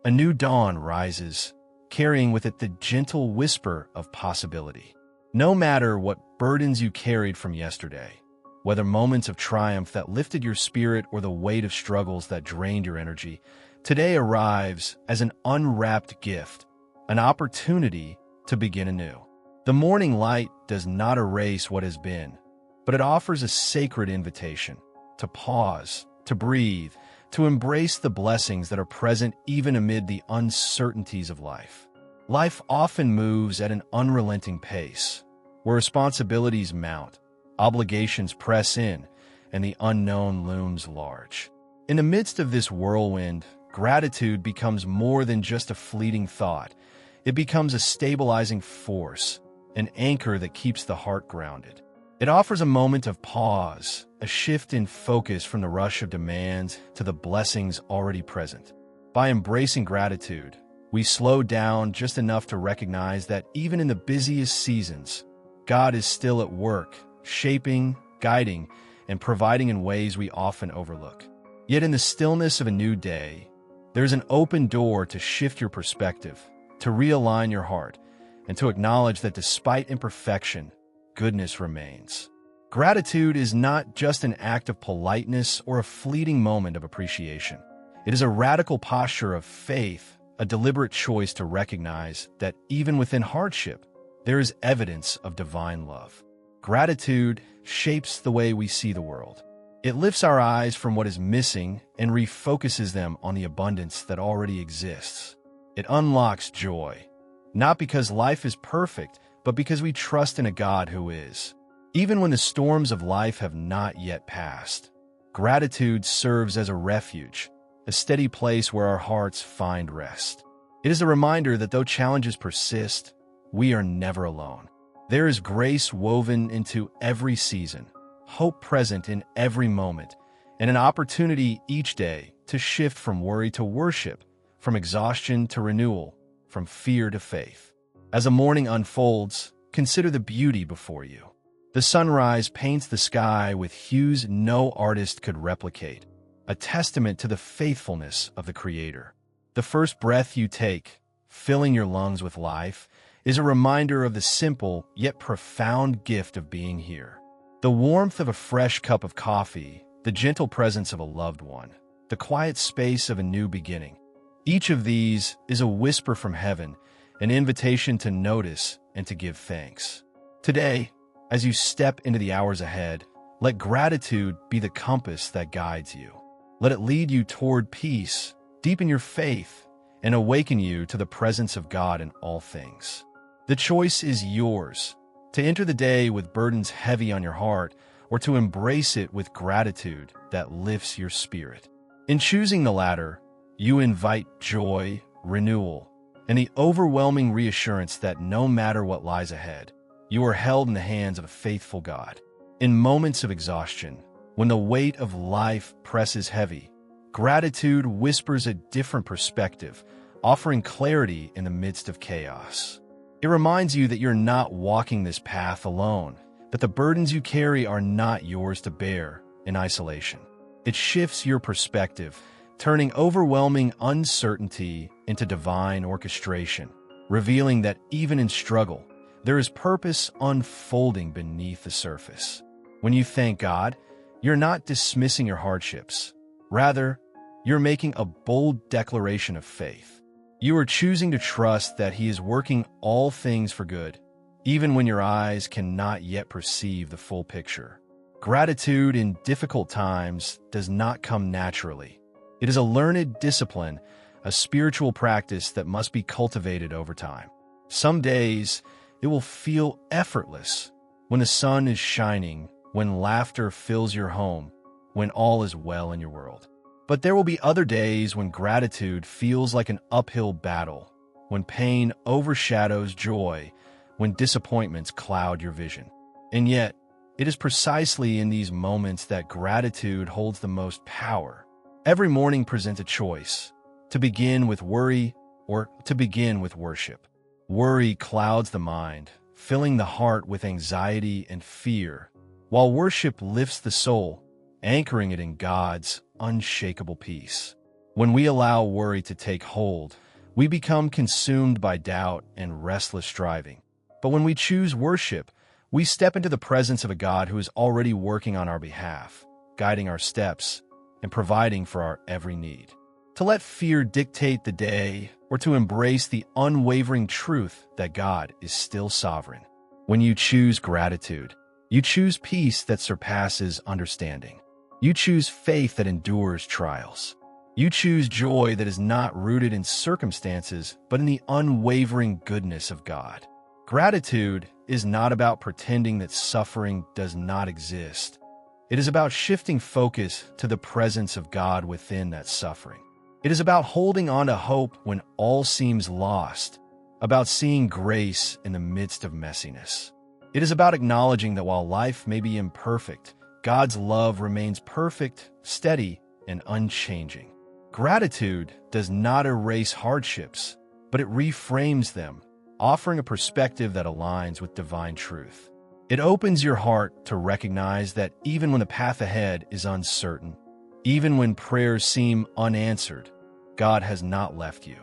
A new dawn rises, carrying with it the gentle whisper of possibility. No matter what burdens you carried from yesterday, whether moments of triumph that lifted your spirit or the weight of struggles that drained your energy, today arrives as an unwrapped gift, an opportunity to begin anew. The morning light does not erase what has been, but it offers a sacred invitation to pause, to breathe, to embrace the blessings that are present even amid the uncertainties of life. Life often moves at an unrelenting pace, where responsibilities mount, obligations press in, and the unknown looms large. In the midst of this whirlwind, gratitude becomes more than just a fleeting thought. It becomes a stabilizing force, an anchor that keeps the heart grounded. It offers a moment of pause, a shift in focus from the rush of demands to the blessings already present. By embracing gratitude, we slow down just enough to recognize that even in the busiest seasons, God is still at work, shaping, guiding, and providing in ways we often overlook. Yet in the stillness of a new day, there's an open door to shift your perspective, to realign your heart, and to acknowledge that despite imperfection, goodness remains. Gratitude is not just an act of politeness or a fleeting moment of appreciation. It is a radical posture of faith, a deliberate choice to recognize that even within hardship, there is evidence of divine love. Gratitude shapes the way we see the world. It lifts our eyes from what is missing and refocuses them on the abundance that already exists. It unlocks joy, not because life is perfect, but because we trust in a God who is. Even when the storms of life have not yet passed, gratitude serves as a refuge, a steady place where our hearts find rest. It is a reminder that though challenges persist, we are never alone. There is grace woven into every season, hope present in every moment, and an opportunity each day to shift from worry to worship, from exhaustion to renewal, from fear to faith. As the morning unfolds, consider the beauty before you. The sunrise paints the sky with hues no artist could replicate, a testament to the faithfulness of the Creator. The first breath you take, filling your lungs with life, is a reminder of the simple yet profound gift of being here. The warmth of a fresh cup of coffee, the gentle presence of a loved one, the quiet space of a new beginning. Each of these is a whisper from heaven, an invitation to notice and to give thanks. Today, as you step into the hours ahead, let gratitude be the compass that guides you. Let it lead you toward peace, deepen your faith, and awaken you to the presence of God in all things. The choice is yours, to enter the day with burdens heavy on your heart, or to embrace it with gratitude that lifts your spirit. In choosing the latter, you invite joy, renewal, and the overwhelming reassurance that no matter what lies ahead, you are held in the hands of a faithful God. In moments of exhaustion, when the weight of life presses heavy, gratitude whispers a different perspective, offering clarity in the midst of chaos. It reminds you that you're not walking this path alone, that the burdens you carry are not yours to bear in isolation. It shifts your perspective, turning overwhelming uncertainty into divine orchestration, revealing that even in struggle, there is purpose unfolding beneath the surface. When you thank God, you're not dismissing your hardships. Rather, you're making a bold declaration of faith. You are choosing to trust that He is working all things for good, even when your eyes cannot yet perceive the full picture. Gratitude in difficult times does not come naturally. It is a learned discipline, a spiritual practice that must be cultivated over time. Some days, it will feel effortless when the sun is shining, when laughter fills your home, when all is well in your world. But there will be other days when gratitude feels like an uphill battle, when pain overshadows joy, when disappointments cloud your vision. And yet, it is precisely in these moments that gratitude holds the most power. Every morning presents a choice, to begin with worry or to begin with worship. Worry clouds the mind, filling the heart with anxiety and fear, while worship lifts the soul, anchoring it in God's unshakable peace. When we allow worry to take hold, we become consumed by doubt and restless striving. But when we choose worship, we step into the presence of a God who is already working on our behalf, guiding our steps, and providing for our every need. To let fear dictate the day, or to embrace the unwavering truth that God is still sovereign. When you choose gratitude, you choose peace that surpasses understanding. You choose faith that endures trials. You choose joy that is not rooted in circumstances, but in the unwavering goodness of God. Gratitude is not about pretending that suffering does not exist. It is about shifting focus to the presence of God within that suffering. It is about holding on to hope when all seems lost, about seeing grace in the midst of messiness. It is about acknowledging that while life may be imperfect, God's love remains perfect, steady, and unchanging. Gratitude does not erase hardships, but it reframes them, offering a perspective that aligns with divine truth. It opens your heart to recognize that even when the path ahead is uncertain, even when prayers seem unanswered, God has not left you.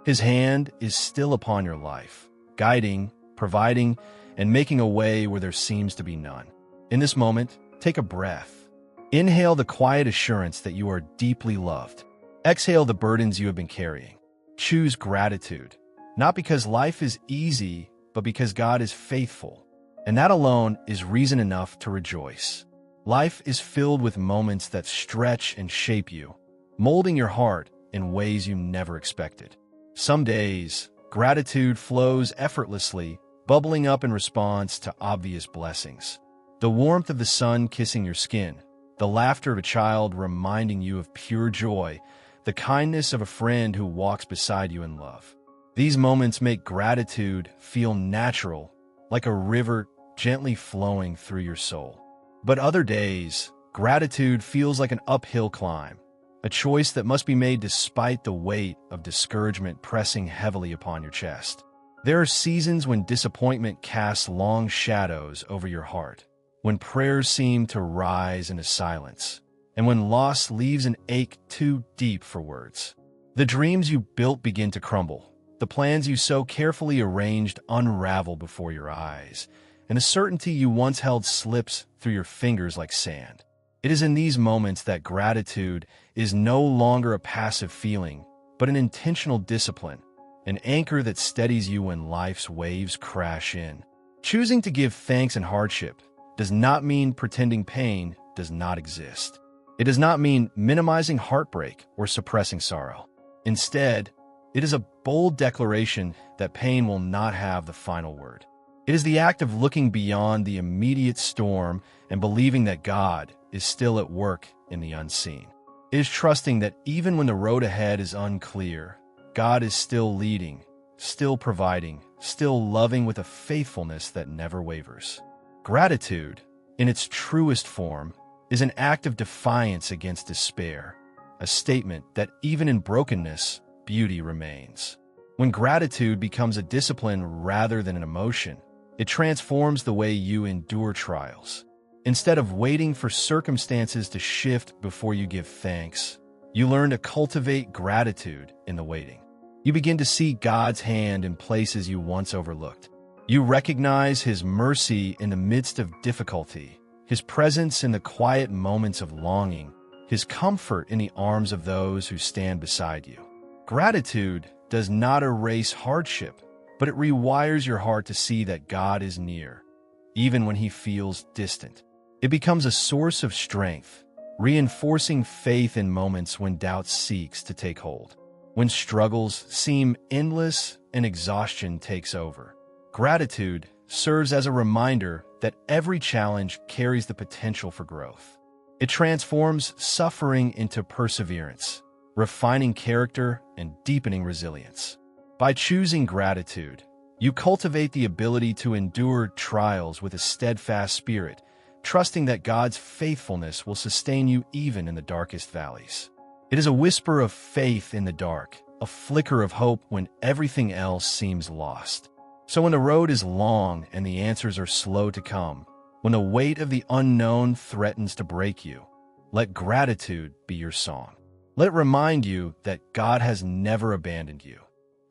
His hand is still upon your life, guiding, providing, and making a way where there seems to be none. In this moment, take a breath. Inhale the quiet assurance that you are deeply loved. Exhale the burdens you have been carrying. Choose gratitude, not because life is easy, but because God is faithful. And that alone is reason enough to rejoice. Life is filled with moments that stretch and shape you, molding your heart in ways you never expected. Some days, gratitude flows effortlessly, bubbling up in response to obvious blessings. The warmth of the sun kissing your skin, the laughter of a child reminding you of pure joy, the kindness of a friend who walks beside you in love. These moments make gratitude feel natural, like a river gently flowing through your soul. But other days, gratitude feels like an uphill climb, a choice that must be made despite the weight of discouragement pressing heavily upon your chest. There are seasons when disappointment casts long shadows over your heart, when prayers seem to rise into silence, and when loss leaves an ache too deep for words. The dreams you built begin to crumble, the plans you so carefully arranged unravel before your eyes, and the certainty you once held slips through your fingers like sand. It is in these moments that gratitude is no longer a passive feeling, but an intentional discipline, an anchor that steadies you when life's waves crash in. Choosing to give thanks in hardship does not mean pretending pain does not exist. It does not mean minimizing heartbreak or suppressing sorrow. Instead, it is a bold declaration that pain will not have the final word. It is the act of looking beyond the immediate storm and believing that God is still at work in the unseen. It is trusting that even when the road ahead is unclear, God is still leading, still providing, still loving with a faithfulness that never wavers. Gratitude, in its truest form, is an act of defiance against despair, a statement that even in brokenness, beauty remains. When gratitude becomes a discipline rather than an emotion, it transforms the way you endure trials. Instead of waiting for circumstances to shift before you give thanks, you learn to cultivate gratitude in the waiting. You begin to see God's hand in places you once overlooked. You recognize His mercy in the midst of difficulty, His presence in the quiet moments of longing, His comfort in the arms of those who stand beside you. Gratitude does not erase hardship, but it rewires your heart to see that God is near, even when He feels distant. It becomes a source of strength, reinforcing faith in moments when doubt seeks to take hold. When struggles seem endless and exhaustion takes over, gratitude serves as a reminder that every challenge carries the potential for growth. It transforms suffering into perseverance, refining character and deepening resilience. By choosing gratitude, you cultivate the ability to endure trials with a steadfast spirit, trusting that God's faithfulness will sustain you even in the darkest valleys. It is a whisper of faith in the dark, a flicker of hope when everything else seems lost. So when the road is long and the answers are slow to come, when the weight of the unknown threatens to break you, let gratitude be your song. Let it remind you that God has never abandoned you,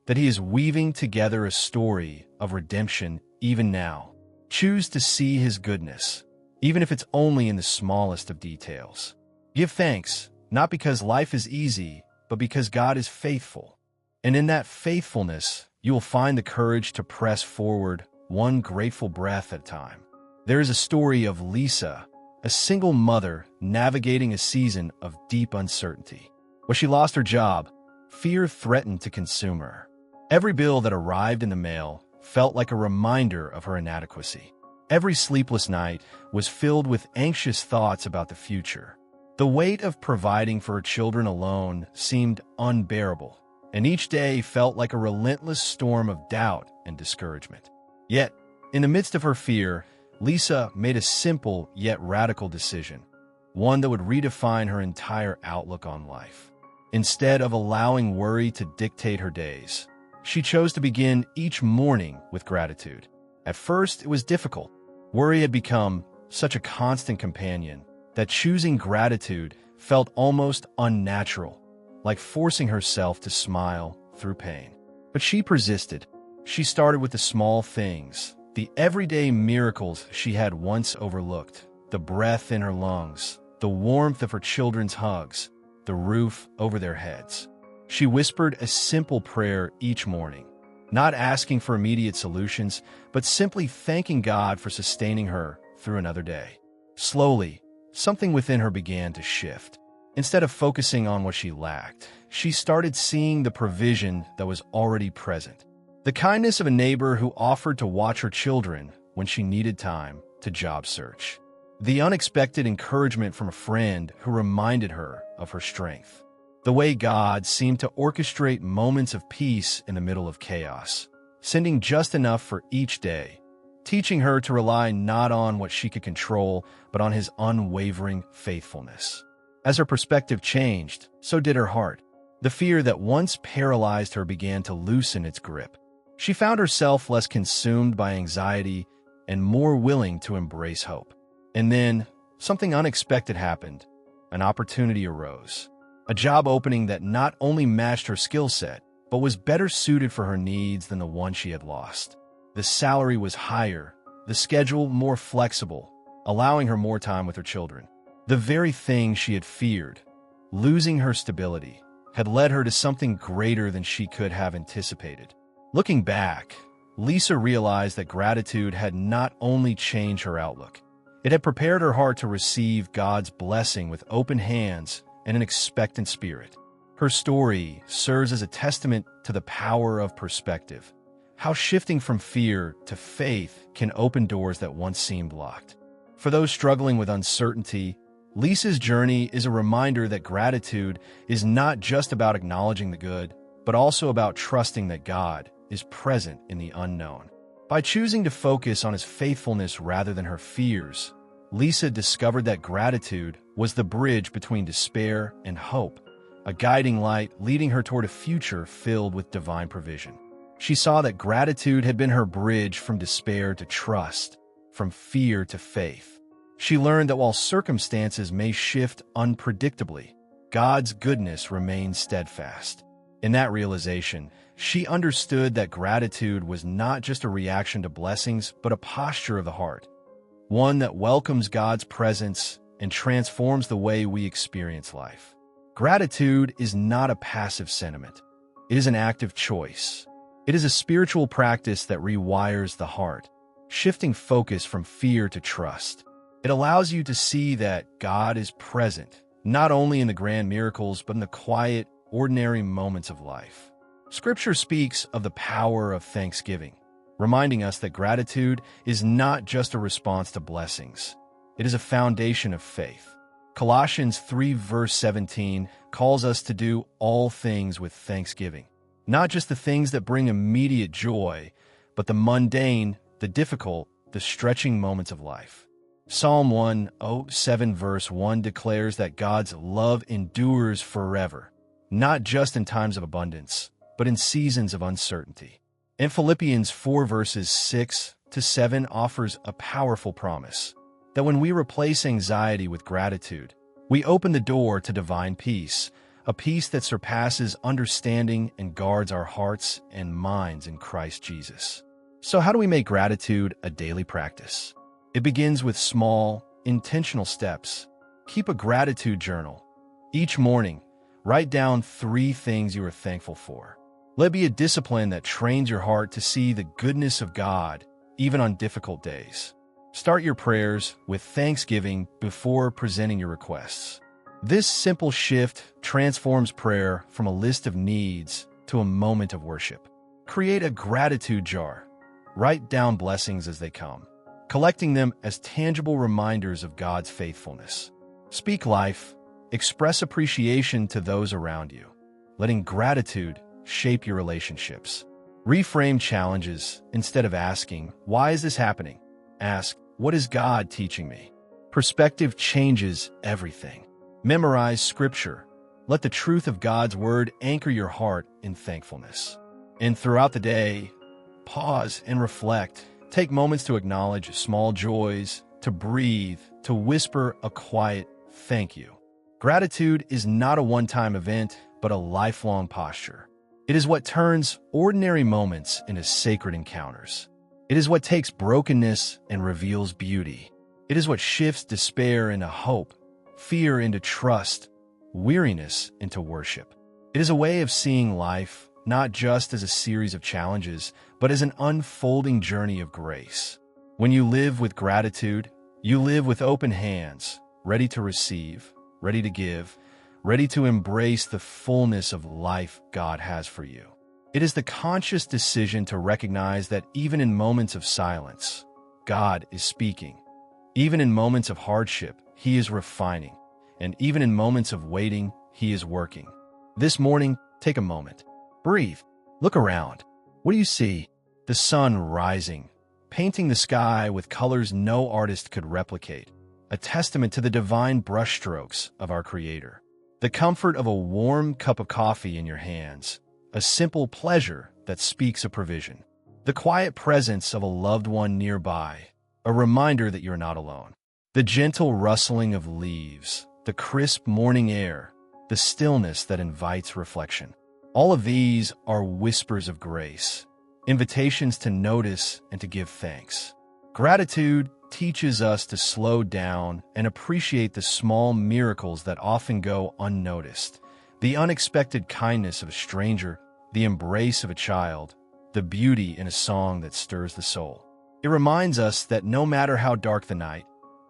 that He is weaving together a story of redemption even now. Choose to see His goodness, even if it's only in the smallest of details. Give thanks, not because life is easy, but because God is faithful. And in that faithfulness, you will find the courage to press forward one grateful breath at a time. There is a story of Lisa, a single mother navigating a season of deep uncertainty. When she lost her job, fear threatened to consume her. Every bill that arrived in the mail felt like a reminder of her inadequacy. Every sleepless night was filled with anxious thoughts about the future. The weight of providing for her children alone seemed unbearable, and each day felt like a relentless storm of doubt and discouragement. Yet, in the midst of her fear, Lisa made a simple yet radical decision, one that would redefine her entire outlook on life. Instead of allowing worry to dictate her days, she chose to begin each morning with gratitude. At first, it was difficult. Worry had become such a constant companion that choosing gratitude felt almost unnatural, like forcing herself to smile through pain. But she persisted. She started with the small things, the everyday miracles she had once overlooked, the breath in her lungs, the warmth of her children's hugs, the roof over their heads. She whispered a simple prayer each morning, not asking for immediate solutions, but simply thanking God for sustaining her through another day. Slowly, something within her began to shift. Instead of focusing on what she lacked, she started seeing the provision that was already present. The kindness of a neighbor who offered to watch her children when she needed time to job search. The unexpected encouragement from a friend who reminded her of her strength. The way God seemed to orchestrate moments of peace in the middle of chaos, sending just enough for each day, teaching her to rely not on what she could control, but on His unwavering faithfulness. As her perspective changed, so did her heart. The fear that once paralyzed her began to loosen its grip. She found herself less consumed by anxiety and more willing to embrace hope. And then, something unexpected happened. An opportunity arose. A job opening that not only matched her skill set, but was better suited for her needs than the one she had lost. The salary was higher, the schedule more flexible, allowing her more time with her children. The very thing she had feared, losing her stability, had led her to something greater than she could have anticipated. Looking back, Lisa realized that gratitude had not only changed her outlook, it had prepared her heart to receive God's blessing with open hands and an expectant spirit. Her story serves as a testament to the power of perspective, how shifting from fear to faith can open doors that once seemed locked. For those struggling with uncertainty, Lisa's journey is a reminder that gratitude is not just about acknowledging the good, but also about trusting that God is present in the unknown. By choosing to focus on His faithfulness rather than her fears, Lisa discovered that gratitude was the bridge between despair and hope, a guiding light leading her toward a future filled with divine provision. She saw that gratitude had been her bridge from despair to trust, from fear to faith. She learned that while circumstances may shift unpredictably, God's goodness remains steadfast. In that realization, she understood that gratitude was not just a reaction to blessings, but a posture of the heart, one that welcomes God's presence and transforms the way we experience life. Gratitude is not a passive sentiment. It is an active choice. It is a spiritual practice that rewires the heart, shifting focus from fear to trust. It allows you to see that God is present, not only in the grand miracles, but in the quiet, ordinary moments of life. Scripture speaks of the power of thanksgiving, reminding us that gratitude is not just a response to blessings. It is a foundation of faith. Colossians 3 verse 17 calls us to do all things with thanksgiving, not just the things that bring immediate joy, but the mundane, the difficult, the stretching moments of life. Psalm 107 verse 1 declares that God's love endures forever, not just in times of abundance, but in seasons of uncertainty. And Philippians 4 verses 6 to 7 offers a powerful promise that when we replace anxiety with gratitude, we open the door to divine peace, a peace that surpasses understanding and guards our hearts and minds in Christ Jesus. So how do we make gratitude a daily practice? It begins with small, intentional steps. Keep a gratitude journal. Each morning, write down 3 things you are thankful for. Let it be a discipline that trains your heart to see the goodness of God, even on difficult days. Start your prayers with thanksgiving before presenting your requests. This simple shift transforms prayer from a list of needs to a moment of worship. Create a gratitude jar. Write down blessings as they come, collecting them as tangible reminders of God's faithfulness. Speak life. Express appreciation to those around you, letting gratitude shape your relationships. Reframe challenges. Instead of asking, "Why is this happening?" ask, "What is God teaching me?" Perspective changes everything. Memorize scripture. Let the truth of God's word anchor your heart in thankfulness. And throughout the day, pause and reflect. Take moments to acknowledge small joys, to breathe, to whisper a quiet thank you. Gratitude is not a one-time event, but a lifelong posture. It is what turns ordinary moments into sacred encounters. It is what takes brokenness and reveals beauty. It is what shifts despair into hope, fear into trust, weariness into worship. It is a way of seeing life not just as a series of challenges, but as an unfolding journey of grace. When you live with gratitude, you live with open hands, ready to receive, ready to give, ready to embrace the fullness of life God has for you. It is the conscious decision to recognize that even in moments of silence, God is speaking. Even in moments of hardship, He is refining. And even in moments of waiting, He is working. This morning, take a moment. Breathe. Look around. What do you see? The sun rising, painting the sky with colors no artist could replicate, a testament to the divine brushstrokes of our Creator. The comfort of a warm cup of coffee in your hands, a simple pleasure that speaks of provision. The quiet presence of a loved one nearby, a reminder that you're not alone. The gentle rustling of leaves, the crisp morning air, the stillness that invites reflection. All of these are whispers of grace, invitations to notice and to give thanks. Gratitude teaches us to slow down and appreciate the small miracles that often go unnoticed. The unexpected kindness of a stranger, the embrace of a child, the beauty in a song that stirs the soul. It reminds us that no matter how dark the night,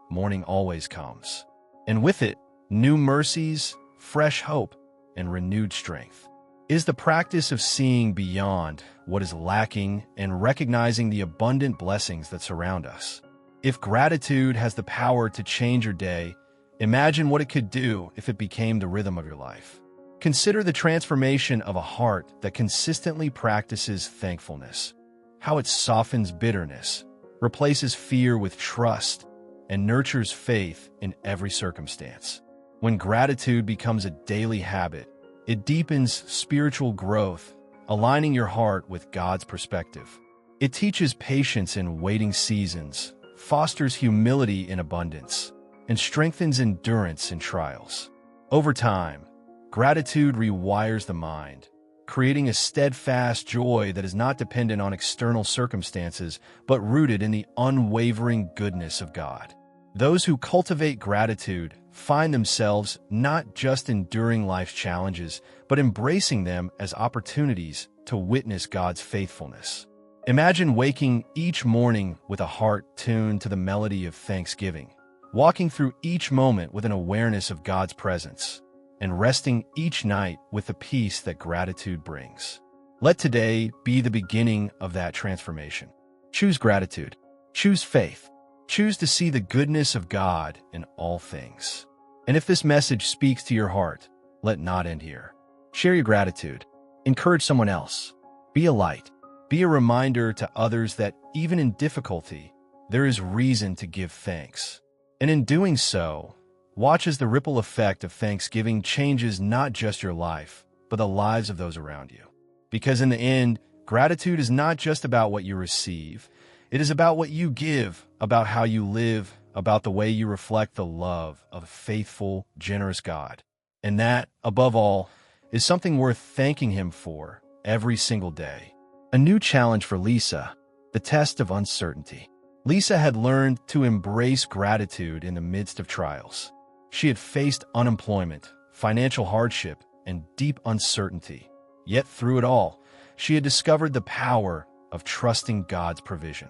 morning always comes. And with it, new mercies, fresh hope, and renewed strength. It is the practice of seeing beyond what is lacking and recognizing the abundant blessings that surround us. If gratitude has the power to change your day, imagine what it could do if it became the rhythm of your life. Consider the transformation of a heart that consistently practices thankfulness, how it softens bitterness, replaces fear with trust, and nurtures faith in every circumstance. When gratitude becomes a daily habit, it deepens spiritual growth, aligning your heart with God's perspective. It teaches patience in waiting seasons, fosters humility in abundance, and strengthens endurance in trials. Over time, gratitude rewires the mind, creating a steadfast joy that is not dependent on external circumstances, but rooted in the unwavering goodness of God. Those who cultivate gratitude find themselves not just enduring life's challenges, but embracing them as opportunities to witness God's faithfulness. Imagine waking each morning with a heart tuned to the melody of thanksgiving, walking through each moment with an awareness of God's presence, and resting each night with the peace that gratitude brings. Let today be the beginning of that transformation. Choose gratitude. Choose faith. Choose to see the goodness of God in all things. And if this message speaks to your heart, let not end here. Share your gratitude. Encourage someone else. Be a light. Be a reminder to others that even in difficulty, there is reason to give thanks. And in doing so, watch as the ripple effect of thanksgiving changes not just your life, but the lives of those around you. Because in the end, gratitude is not just about what you receive. It is about what you give, about how you live, about the way you reflect the love of a faithful, generous God. And that, above all, is something worth thanking him for every single day. A new challenge for Lisa, the test of uncertainty. Lisa had learned to embrace gratitude in the midst of trials. She had faced unemployment, financial hardship, and deep uncertainty. Yet through it all, she had discovered the power of trusting God's provision.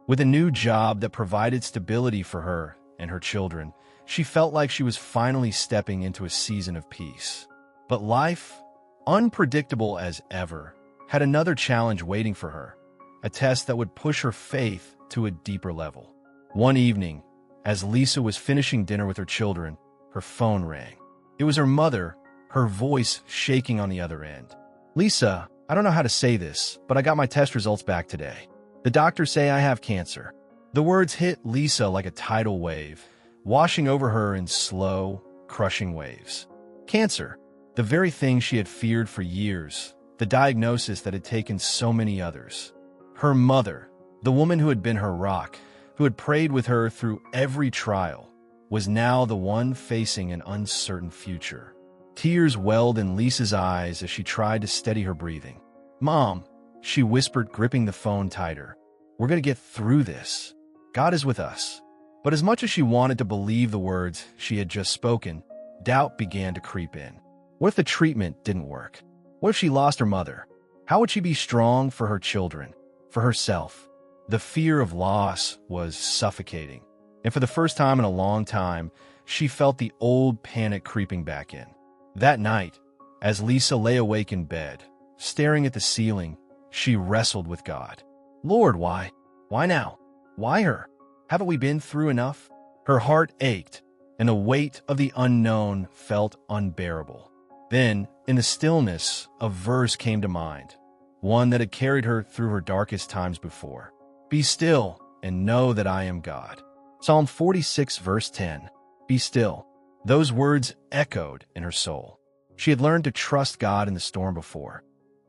With a new job that provided stability for her and her children, she felt like she was finally stepping into a season of peace. But life, unpredictable as ever, had another challenge waiting for her, a test that would push her faith to a deeper level. One evening, as Lisa was finishing dinner with her children, her phone rang. It was her mother, her voice shaking on the other end. "Lisa, I don't know how to say this, but I got my test results back today. The doctors say I have cancer." The words hit Lisa like a tidal wave, washing over her in slow, crushing waves. Cancer, the very thing she had feared for years, the diagnosis that had taken so many others. Her mother, the woman who had been her rock, who had prayed with her through every trial, was now the one facing an uncertain future. Tears welled in Lisa's eyes as she tried to steady her breathing. "Mom," she whispered, gripping the phone tighter, "we're going to get through this. God is with us." But as much as she wanted to believe the words she had just spoken, doubt began to creep in. What if the treatment didn't work? What if she lost her mother? How would she be strong for her children, for herself? The fear of loss was suffocating, and for the first time in a long time, she felt the old panic creeping back in. That night, as Lisa lay awake in bed, staring at the ceiling, she wrestled with God. "Lord, why? Why now? Why her? Haven't we been through enough?" Her heart ached, and the weight of the unknown felt unbearable. Then, in the stillness, a verse came to mind, one that had carried her through her darkest times before. "Be still and know that I am God." Psalm 46, verse 10. Be still. Those words echoed in her soul. She had learned to trust God in the storm before.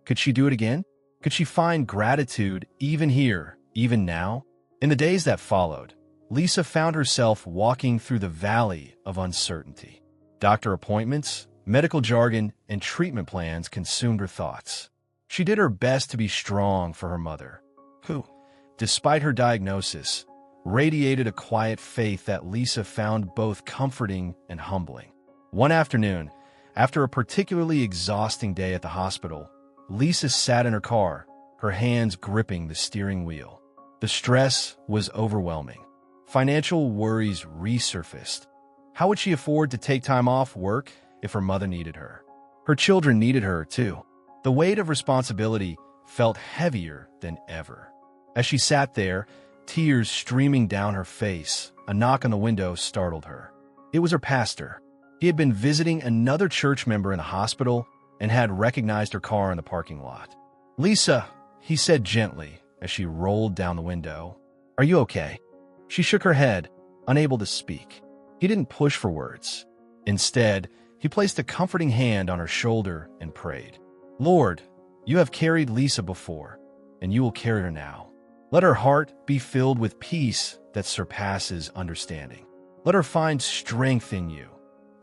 Could she do it again? Could she find gratitude even here, even now? In the days that followed, Lisa found herself walking through the valley of uncertainty. Doctor appointments, medical jargon, and treatment plans consumed her thoughts. She did her best to be strong for her mother, who, despite her diagnosis, radiated a quiet faith that Lisa found both comforting and humbling. One afternoon, after a particularly exhausting day at the hospital, Lisa sat in her car, her hands gripping the steering wheel. The stress was overwhelming. Financial worries resurfaced. How would she afford to take time off work if her mother needed her? Her children needed her, too. The weight of responsibility felt heavier than ever. As she sat there, tears streaming down her face, a knock on the window startled her. It was her pastor. He had been visiting another church member in the hospital and had recognized her car in the parking lot. "Lisa," he said gently as she rolled down the window, "are you okay?" She shook her head, unable to speak. He didn't push for words. Instead, he placed a comforting hand on her shoulder and prayed. "Lord, you have carried Lisa before, and you will carry her now. Let her heart be filled with peace that surpasses understanding. Let her find strength in you,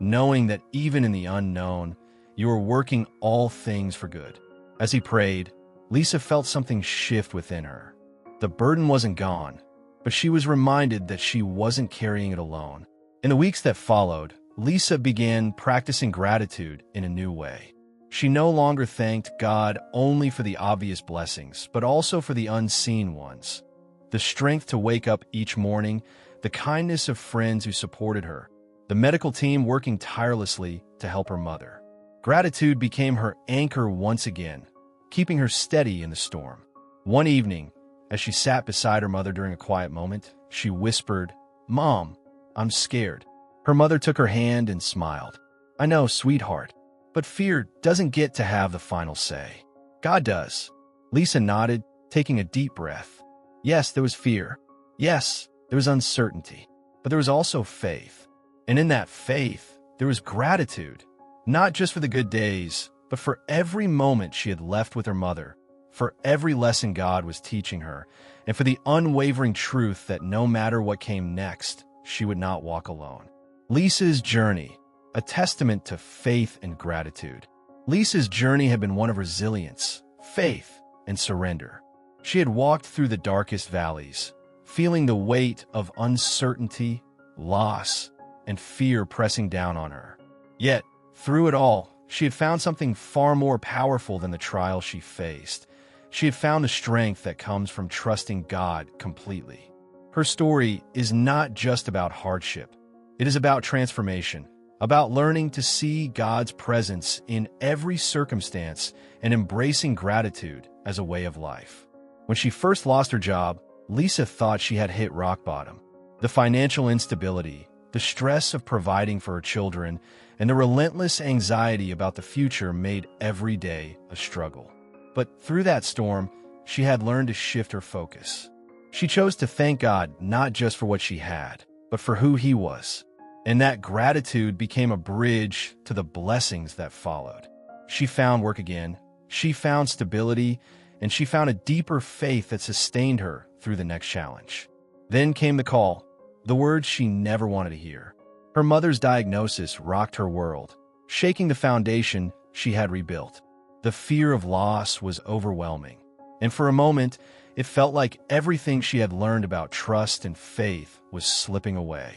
knowing that even in the unknown, you are working all things for good." As he prayed, Lisa felt something shift within her. The burden wasn't gone, but she was reminded that she wasn't carrying it alone. In the weeks that followed, Lisa began practicing gratitude in a new way. She no longer thanked God only for the obvious blessings, but also for the unseen ones. The strength to wake up each morning, the kindness of friends who supported her, the medical team working tirelessly to help her mother. Gratitude became her anchor once again, keeping her steady in the storm. One evening, as she sat beside her mother during a quiet moment, she whispered, "Mom, I'm scared." Her mother took her hand and smiled. "I know, sweetheart, but fear doesn't get to have the final say. God does." Lisa nodded, taking a deep breath. Yes, there was fear. Yes, there was uncertainty. But there was also faith. And in that faith, there was gratitude, not just for the good days, but for every moment she had left with her mother, for every lesson God was teaching her, and for the unwavering truth that no matter what came next, she would not walk alone. Lisa's journey, a testament to faith and gratitude. Lisa's journey had been one of resilience, faith, and surrender. She had walked through the darkest valleys, feeling the weight of uncertainty, loss, and fear pressing down on her. Yet, through it all, she had found something far more powerful than the trial she faced. She had found the strength that comes from trusting God completely. Her story is not just about hardship. It is about transformation, about learning to see God's presence in every circumstance and embracing gratitude as a way of life. When she first lost her job, Lisa thought she had hit rock bottom. The financial instability, the stress of providing for her children, and the relentless anxiety about the future made every day a struggle. But through that storm, she had learned to shift her focus. She chose to thank God not just for what she had, but for who He was. And that gratitude became a bridge to the blessings that followed. She found work again, she found stability, and she found a deeper faith that sustained her through the next challenge. Then came the call, the words she never wanted to hear. Her mother's diagnosis rocked her world, shaking the foundation she had rebuilt. The fear of loss was overwhelming, and for a moment, it felt like everything she had learned about trust and faith was slipping away.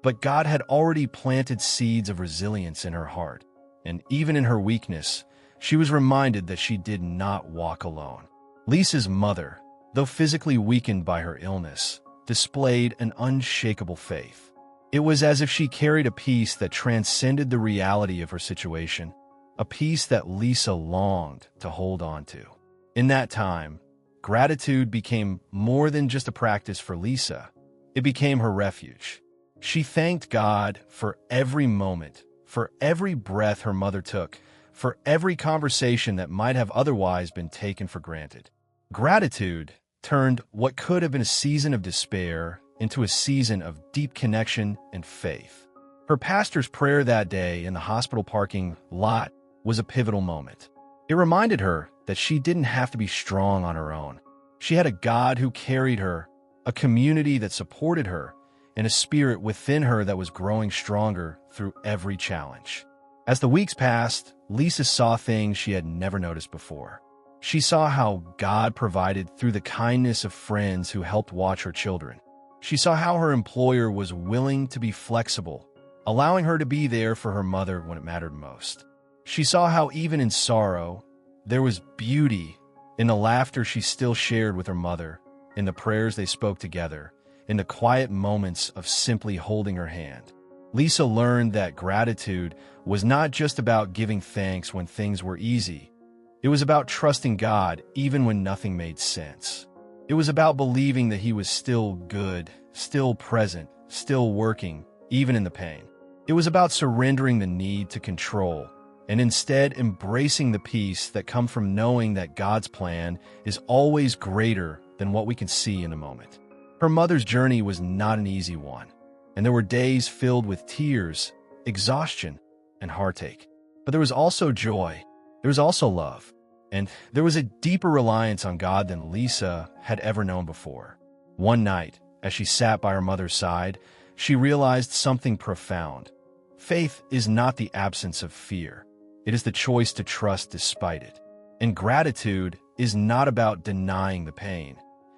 But God had already planted seeds of resilience in her heart, and even in her weakness, she was reminded that she did not walk alone. Lisa's mother, though physically weakened by her illness, displayed an unshakable faith. It was as if she carried a peace that transcended the reality of her situation, a peace that Lisa longed to hold on to. In that time, gratitude became more than just a practice for Lisa. It became her refuge. She thanked God for every moment, for every breath her mother took, for every conversation that might have otherwise been taken for granted. Gratitude turned what could have been a season of despair into a season of deep connection and faith. Her pastor's prayer that day in the hospital parking lot was a pivotal moment. It reminded her that she didn't have to be strong on her own. She had a God who carried her, a community that supported her, and a spirit within her that was growing stronger through every challenge. As the weeks passed, Lisa saw things she had never noticed before. She saw how God provided through the kindness of friends who helped watch her children. She saw how her employer was willing to be flexible, allowing her to be there for her mother when it mattered most. She saw how even in sorrow, there was beauty in the laughter she still shared with her mother, in the prayers they spoke together, in the quiet moments of simply holding her hand. Lisa learned that gratitude was not just about giving thanks when things were easy. It was about trusting God even when nothing made sense. It was about believing that He was still good, still present, still working, even in the pain. It was about surrendering the need to control and instead embracing the peace that comes from knowing that God's plan is always greater than what we can see in a moment. Her mother's journey was not an easy one, and there were days filled with tears, exhaustion, and heartache. But there was also joy, there was also love, and there was a deeper reliance on God than Lisa had ever known before. One night, as she sat by her mother's side, she realized something profound. Faith is not the absence of fear. It is the choice to trust despite it. And gratitude is not about denying the pain.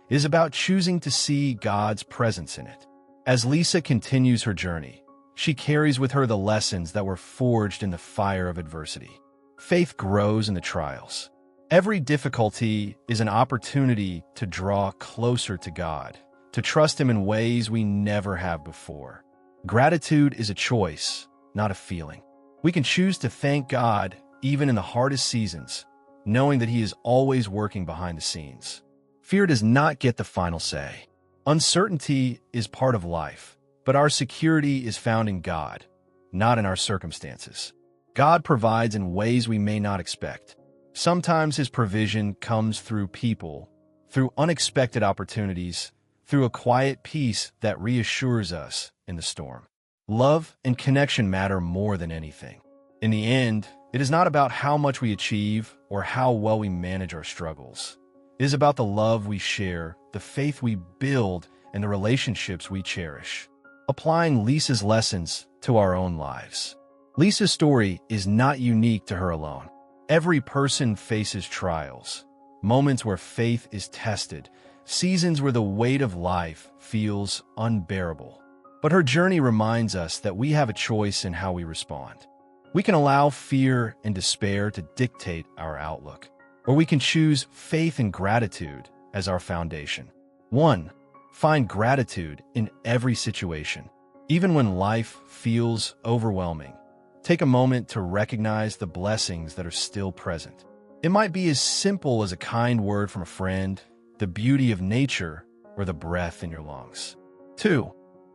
It is about choosing to see God's presence in it. As Lisa continues her journey, she carries with her the lessons that were forged in the fire of adversity. Faith grows in the trials. Every difficulty is an opportunity to draw closer to God, to trust Him in ways we never have before. Gratitude is a choice, not a feeling. We can choose to thank God even in the hardest seasons, knowing that He is always working behind the scenes. Fear does not get the final say. Uncertainty is part of life, but our security is found in God, not in our circumstances. God provides in ways we may not expect. Sometimes His provision comes through people, through unexpected opportunities, through a quiet peace that reassures us in the storm. Love and connection matter more than anything. In the end, it is not about how much we achieve or how well we manage our struggles. It is about the love we share, the faith we build, and the relationships we cherish. Applying Lisa's lessons to our own lives. Lisa's story is not unique to her alone. Every person faces trials, moments where faith is tested, seasons where the weight of life feels unbearable. But her journey reminds us that we have a choice in how we respond. We can allow fear and despair to dictate our outlook, or we can choose faith and gratitude as our foundation. 1. Find gratitude in every situation. Even when life feels overwhelming, take a moment to recognize the blessings that are still present. It might be as simple as a kind word from a friend, the beauty of nature, or the breath in your lungs. 2.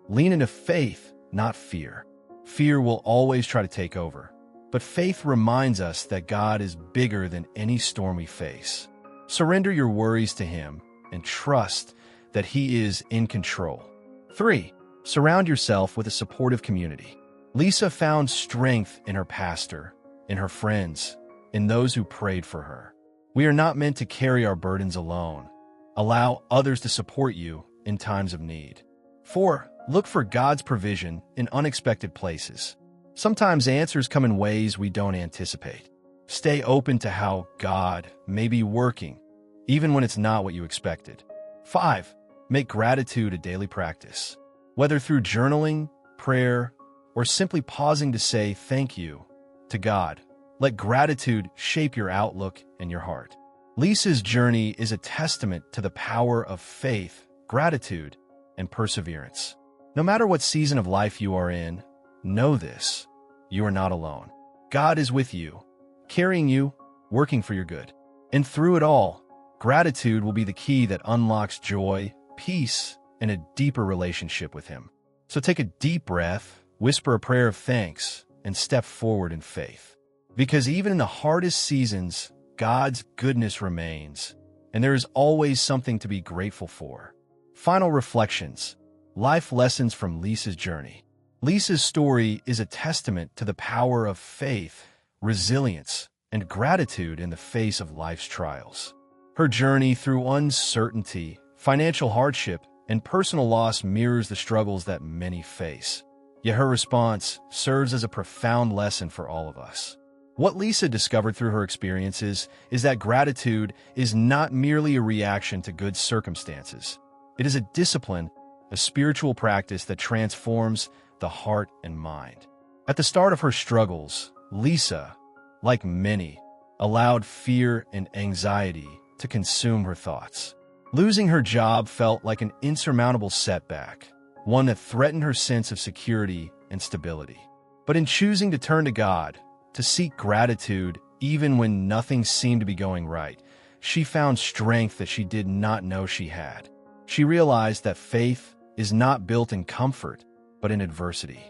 Lean into faith, not fear. Fear will always try to take over, but faith reminds us that God is bigger than any storm we face. Surrender your worries to Him and trust that He is in control. 3. Surround yourself with a supportive community. Lisa found strength in her pastor, in her friends, in those who prayed for her. We are not meant to carry our burdens alone. Allow others to support you in times of need. 4. Look for God's provision in unexpected places. Sometimes answers come in ways we don't anticipate. Stay open to how God may be working, even when it's not what you expected. 5. Make gratitude a daily practice. Whether through journaling, prayer, or simply pausing to say thank you to God, let gratitude shape your outlook and your heart. Lisa's journey is a testament to the power of faith, gratitude, and perseverance. No matter what season of life you are in, know this: you are not alone. God is with you, carrying you, working for your good. And through it all, gratitude will be the key that unlocks joy, peace, and a deeper relationship with Him. So take a deep breath, whisper a prayer of thanks, and step forward in faith. Because even in the hardest seasons, God's goodness remains, and there is always something to be grateful for. Final reflections. Life lessons from Lisa's journey. Lisa's story is a testament to the power of faith, resilience, and gratitude in the face of life's trials. Her journey through uncertainty, financial hardship, and personal loss mirrors the struggles that many face. Yet her response serves as a profound lesson for all of us. What Lisa discovered through her experiences is that gratitude is not merely a reaction to good circumstances. It is a discipline, a spiritual practice that transforms the heart and mind. At the start of her struggles, Lisa, like many, allowed fear and anxiety to consume her thoughts. Losing her job felt like an insurmountable setback, one that threatened her sense of security and stability. But in choosing to turn to God, to seek gratitude even when nothing seemed to be going right, she found strength that she did not know she had. She realized that faith is not built in comfort, but in adversity.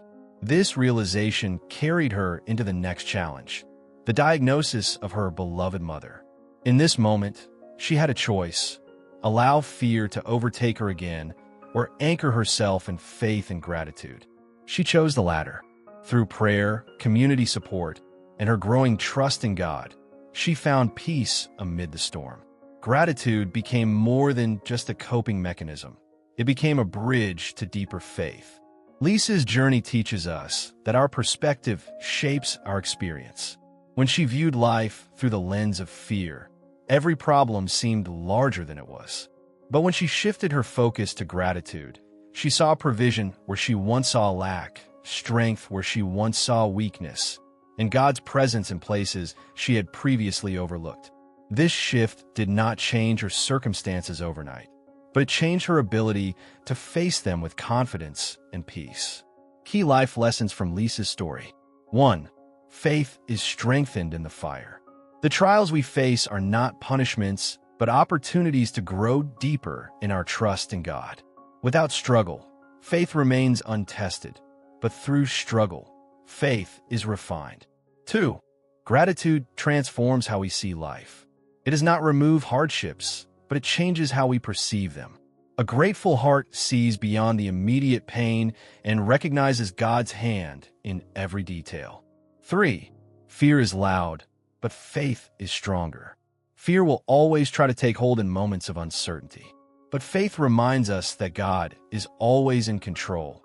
This realization carried her into the next challenge, the diagnosis of her beloved mother. In this moment, she had a choice: allow fear to overtake her again, or anchor herself in faith and gratitude. She chose the latter. Through prayer, community support, and her growing trust in God, she found peace amid the storm. Gratitude became more than just a coping mechanism. It became a bridge to deeper faith. Lisa's journey teaches us that our perspective shapes our experience. When she viewed life through the lens of fear, every problem seemed larger than it was. But when she shifted her focus to gratitude, she saw provision where she once saw lack, strength where she once saw weakness, and God's presence in places she had previously overlooked. This shift did not change her circumstances overnight, but it changed her ability to face them with confidence and peace. Key life lessons from Lisa's story. 1. Faith is strengthened in the fire. The trials we face are not punishments, but opportunities to grow deeper in our trust in God. Without struggle, faith remains untested, but through struggle, faith is refined. 2. Gratitude transforms how we see life. It does not remove hardships, but it changes how we perceive them. A grateful heart sees beyond the immediate pain and recognizes God's hand in every detail. 3. Fear is loud, but faith is stronger. Fear will always try to take hold in moments of uncertainty, but faith reminds us that God is always in control,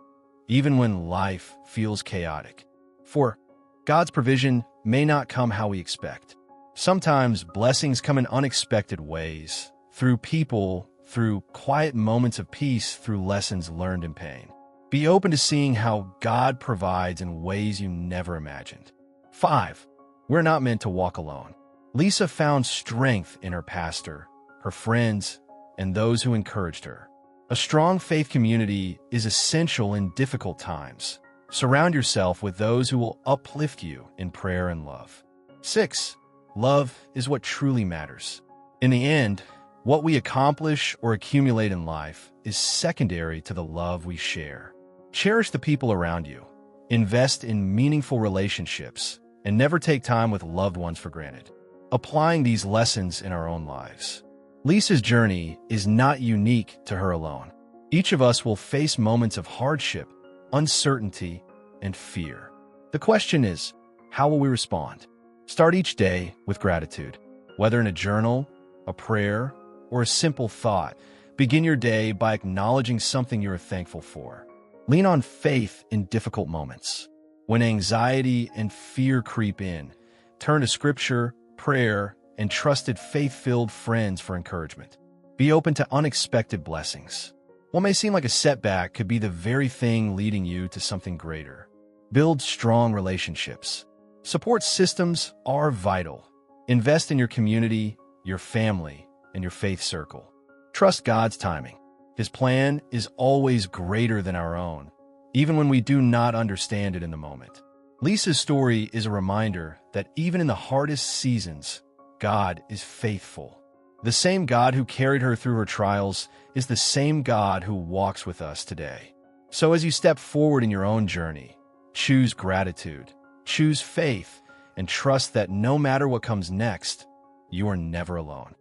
even when life feels chaotic. 4. God's provision may not come how we expect. Sometimes blessings come in unexpected ways, through people, through quiet moments of peace, through lessons learned in pain. Be open to seeing how God provides in ways you never imagined. 5. We're not meant to walk alone. Lisa found strength in her pastor, her friends, and those who encouraged her. A strong faith community is essential in difficult times. Surround yourself with those who will uplift you in prayer and love. 6. Love is what truly matters. In the end, what we accomplish or accumulate in life is secondary to the love we share. Cherish the people around you. Invest in meaningful relationships, and never take time with loved ones for granted. Applying these lessons in our own lives. Lisa's journey is not unique to her alone. Each of us will face moments of hardship, uncertainty, and fear. The question is, how will we respond? Start each day with gratitude. Whether in a journal, a prayer, or a simple thought, begin your day by acknowledging something you are thankful for. Lean on faith in difficult moments. When anxiety and fear creep in, turn to scripture, prayer, and trusted faith-filled friends for encouragement. Be open to unexpected blessings. What may seem like a setback could be the very thing leading you to something greater. Build strong relationships. Support systems are vital. Invest in your community, your family, and your faith circle. Trust God's timing. His plan is always greater than our own, even when we do not understand it in the moment. Lisa's story is a reminder that even in the hardest seasons, God is faithful. The same God who carried her through her trials is the same God who walks with us today. So as you step forward in your own journey, choose gratitude, choose faith, and trust that no matter what comes next, you are never alone.